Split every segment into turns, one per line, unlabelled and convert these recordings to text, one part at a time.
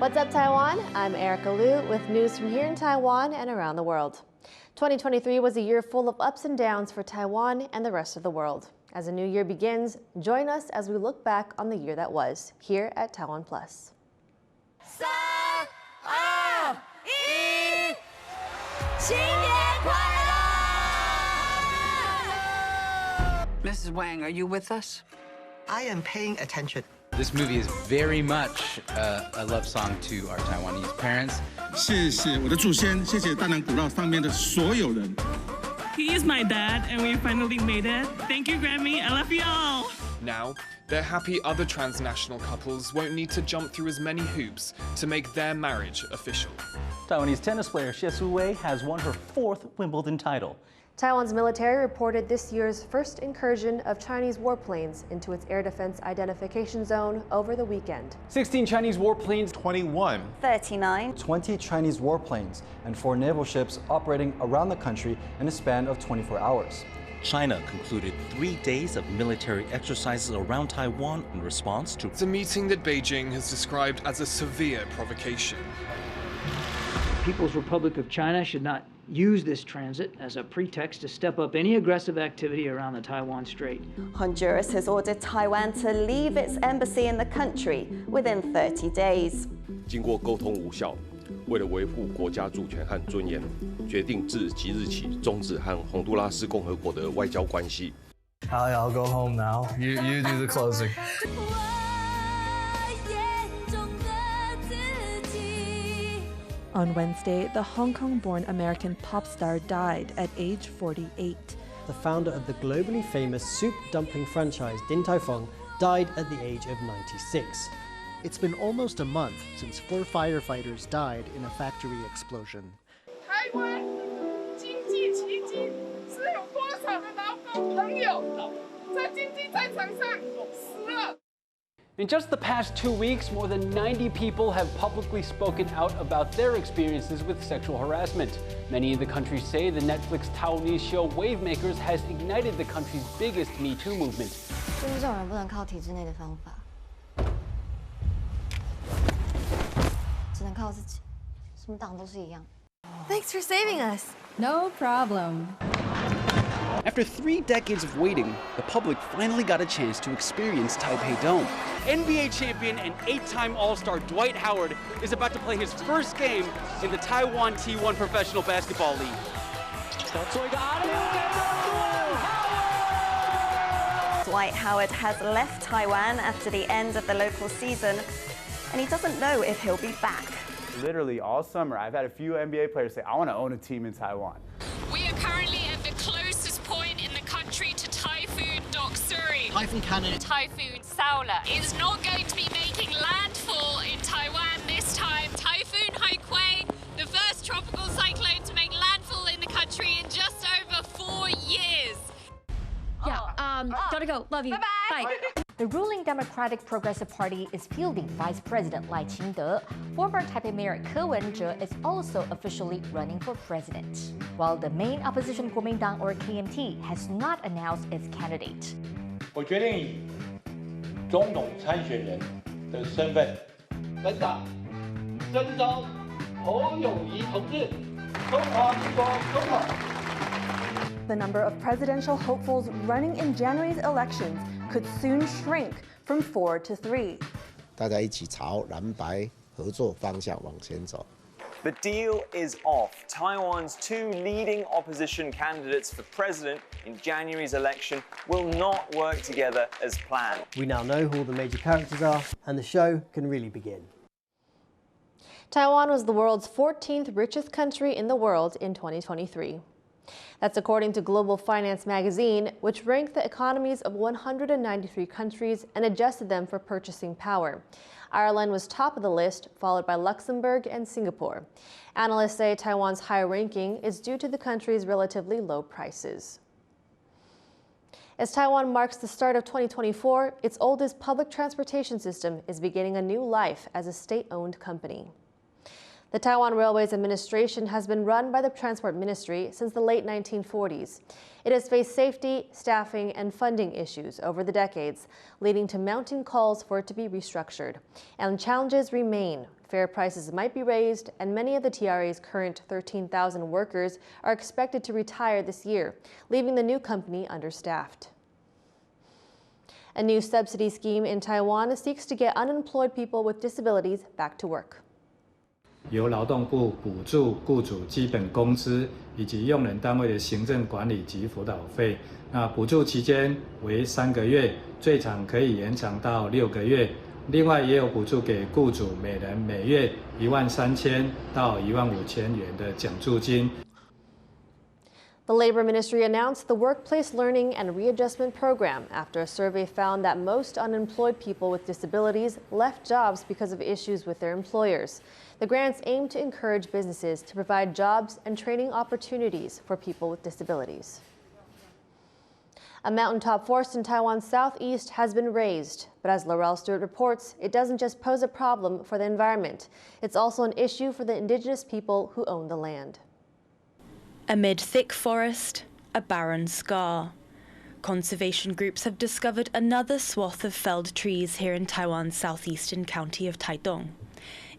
What's up, Taiwan? I'm Erika Liu with news from here in Taiwan and around the world. 2023 was a year full of ups and downs for Taiwan and the rest of the world. As a new year begins, join us as we look back on the year that was here at TaiwanPlus.
3、2、1，新年快乐
Mrs. Wang, are you with us?
I am paying attention.
This movie is very much a love song to our Taiwanese parents.
谢谢我的祖先，谢谢大南古道上面的所有人。
He is my dad, and we finally made it. Thank you, Grammy. I love you all.
Now, they're happy other transnational couples won't need to jump through as many hoops to make their marriage official.
Taiwanese tennis player Xie Su-wei has won her 4th Wimbledon title.
Taiwan's military reported this year's first incursion of Chinese warplanes into its air defense identification zone over the weekend.
16 Chinese warplanes,
21.
39.
20 Chinese warplanes and 4 naval ships operating around the country in a span of 24 hours.
China concluded 3 days of military exercises around Taiwan in response to
It's a meeting that Beijing has described as a severe provocation.
People's Republic of China should not use this transit as a pretext to step up any aggressive activity around the Taiwan Strait.
Honduras has ordered Taiwan to leave its embassy in the country within 30 days.
经过沟通无效，为了维护国家主权和尊严，决定自即日起终止和洪都拉斯共和国的外交关系。
I'll go home now. You do the closing.
On Wednesday, the Hong Kong-born American pop star died at age 48.
The founder of the globally famous soup dumpling franchise Din Tai Fung died at the age of 96.
It's been almost a month since 4 firefighters died in a factory explosion.
In just the past 2 weeks, more than 90 people have publicly spoken out about their experiences with sexual harassment. Many in the country say the Netflix Taiwanese show Wavemakers has ignited the country's biggest Me Too movement.
就是这种人不能靠体制内的方法，只能靠自己。什么党都是一样。
Thanks for saving us.
No problem.
After 3 decades of waiting, the public finally got a chance to experience Taipei Dome.
NBA champion and 8-time All-Star Dwight Howard is about to play his first game in the Taiwan T1 Professional Basketball League.
Dwight Howard has left Taiwan after the end of the local season, and he doesn't know if he'll be back.
Literally all summer, I've had a few NBA players say, I want to own a team in Taiwan.
We are currently at the closest point in the country to Typhoon Doksuri.
Typhoon Canada.
Typhoon Saola is not going to be making landfall in Taiwan this time. Typhoon Haikui, the first tropical cyclone to make landfall in the country in just over 4 years.
Yeah, gotta go. Love you. Bye.
Bye. The ruling Democratic Progressive Party is fielding Vice President Lai Ching-te. Former Taipei Mayor Ke Wen-je is also officially running for president, while the main opposition Kuomintang or KMT has not announced its candidate.
我决定以总统参选人的身份来打征召侯友宜同志，中华民国总统。
The number of presidential hopefuls running in January's elections could soon shrink from 4 to 3.
大家一起朝蓝白合作方向往前走。
The deal is off. Taiwan's 2 leading opposition candidates for president in January's election will not work together as planned.
We now know who all the major characters are, and the show can really begin.
Taiwan was the world's 14th richest country in the world in 2023. That's according to Global Finance magazine, which ranked the economies of 193 countries and adjusted them for purchasing power. Ireland was top of the list, followed by Luxembourg and Singapore. Analysts say Taiwan's high ranking is due to the country's relatively low prices. As Taiwan marks the start of 2024, its oldest public transportation system is beginning a new life as a state-owned company. The Taiwan Railways Administration has been run by the Transport Ministry since the late 1940s. It has faced safety, staffing, and funding issues over the decades, leading to mounting calls for it to be restructured. And challenges remain. Fare prices might be raised, and many of the TRA's current 13,000 workers are expected to retire this year, leaving the new company understaffed. A new subsidy scheme in Taiwan seeks to get unemployed people with disabilities back to work.
由劳动部补助雇主基本工资以及用人单位的行政管理及辅导费。那补助期间为3个月，最长可以延长到6个月。另外也有补助给雇主每人每月13000到15000元的奖助金。
The Labor Ministry announced the Workplace Learning and Readjustment Program after a survey found that most unemployed people with disabilities left jobs because of issues with their employers. The grants aim to encourage businesses to provide jobs and training opportunities for people with disabilities. A mountaintop forest in Taiwan's southeast has been razed, but as Laurel Stewart reports, it doesn't just pose a problem for the environment. It's also an issue for the indigenous people who own the land.
Amid thick forest, a barren scar. Conservation groups have discovered another swath of felled trees here in Taiwan's southeastern county of Taitung.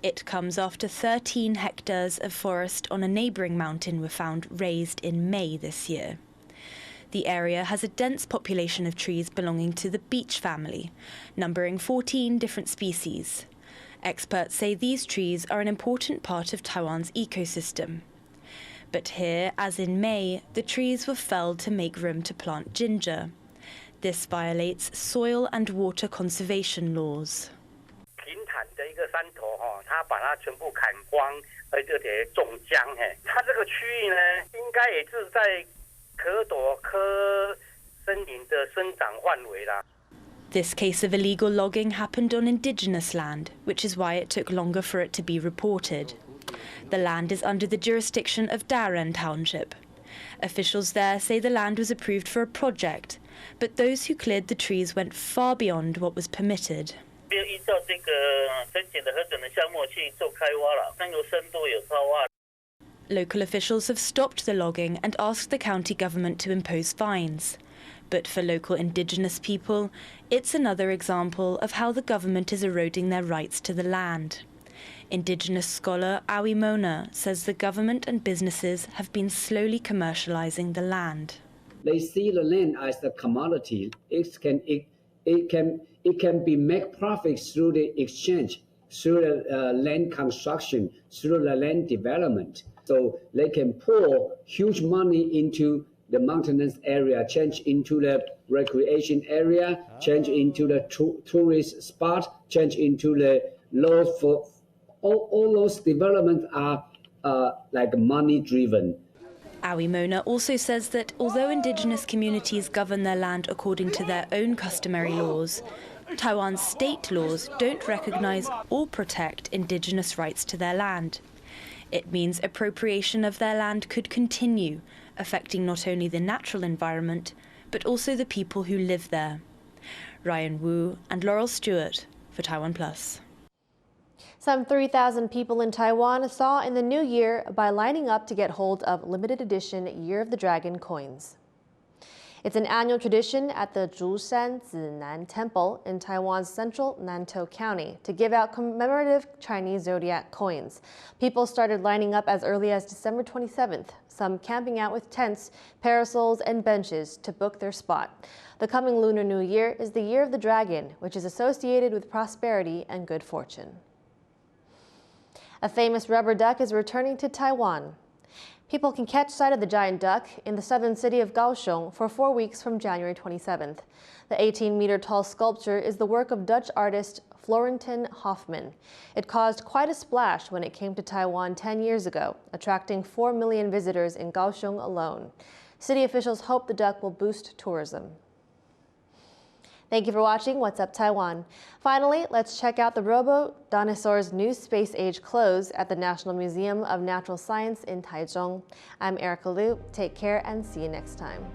It comes after 13 hectares of forest on a neighbouring mountain were found razed in May this year. The area has a dense population of trees belonging to the beech family, numbering 14 different species. Experts say these trees are an important part of Taiwan's ecosystem. But here, as in May, the trees were felled to make room to plant ginger. This violates soil and water conservation laws. This case of illegal logging happened on indigenous land, which is why it took longer for it to be reported. The land is under the jurisdiction of Daren Township. Officials there say the land was approved for a project, but those who cleared the trees went far beyond what was permitted. Local officials have stopped the logging and asked the county government to impose fines. But for local indigenous people, it's another example of how the government is eroding their rights to the land. Indigenous scholar Awi Mona says the government and businesses have been slowly commercializing the land.
They see the land as a commodity. It can be make profits through the exchange, through the land construction, through the land development. So they can pour huge money into the mountainous area, change into the recreation area, change into the tourist spot, change into the laws for all those developments are like money driven.
Awi Mona also says that although indigenous communities govern their land according to their own customary laws, Taiwan's state laws don't recognize or protect indigenous rights to their land. It means appropriation of their land could continue, affecting not only the natural environment, but also the people who live there. Ryan Wu and Laurel Stewart for TaiwanPlus.
Some 3,000 people in Taiwan saw in the new year by lining up to get hold of limited edition Year of the Dragon coins. It's an annual tradition at the Zhushan Zinan Temple in Taiwan's central Nantou County to give out commemorative Chinese zodiac coins. People started lining up as early as December 27th, some camping out with tents, parasols, and benches to book their spot. The coming Lunar New Year is the Year of the Dragon, which is associated with prosperity and good fortune. A famous rubber duck is returning to Taiwan. People can catch sight of the giant duck in the southern city of Kaohsiung for 4 weeks from January 27th. The 18-meter-tall sculpture is the work of Dutch artist Florentin Hoffman. It caused quite a splash when it came to Taiwan 10 years ago, attracting 4 million visitors in Kaohsiung alone. City officials hope the duck will boost tourism. Thank you for watching What's Up Taiwan. Finally, let's check out the Robo-Dinosaur's new space age clothes at the National Museum of Natural Science in Taichung. I'm Erika Liu. Take care and see you next time.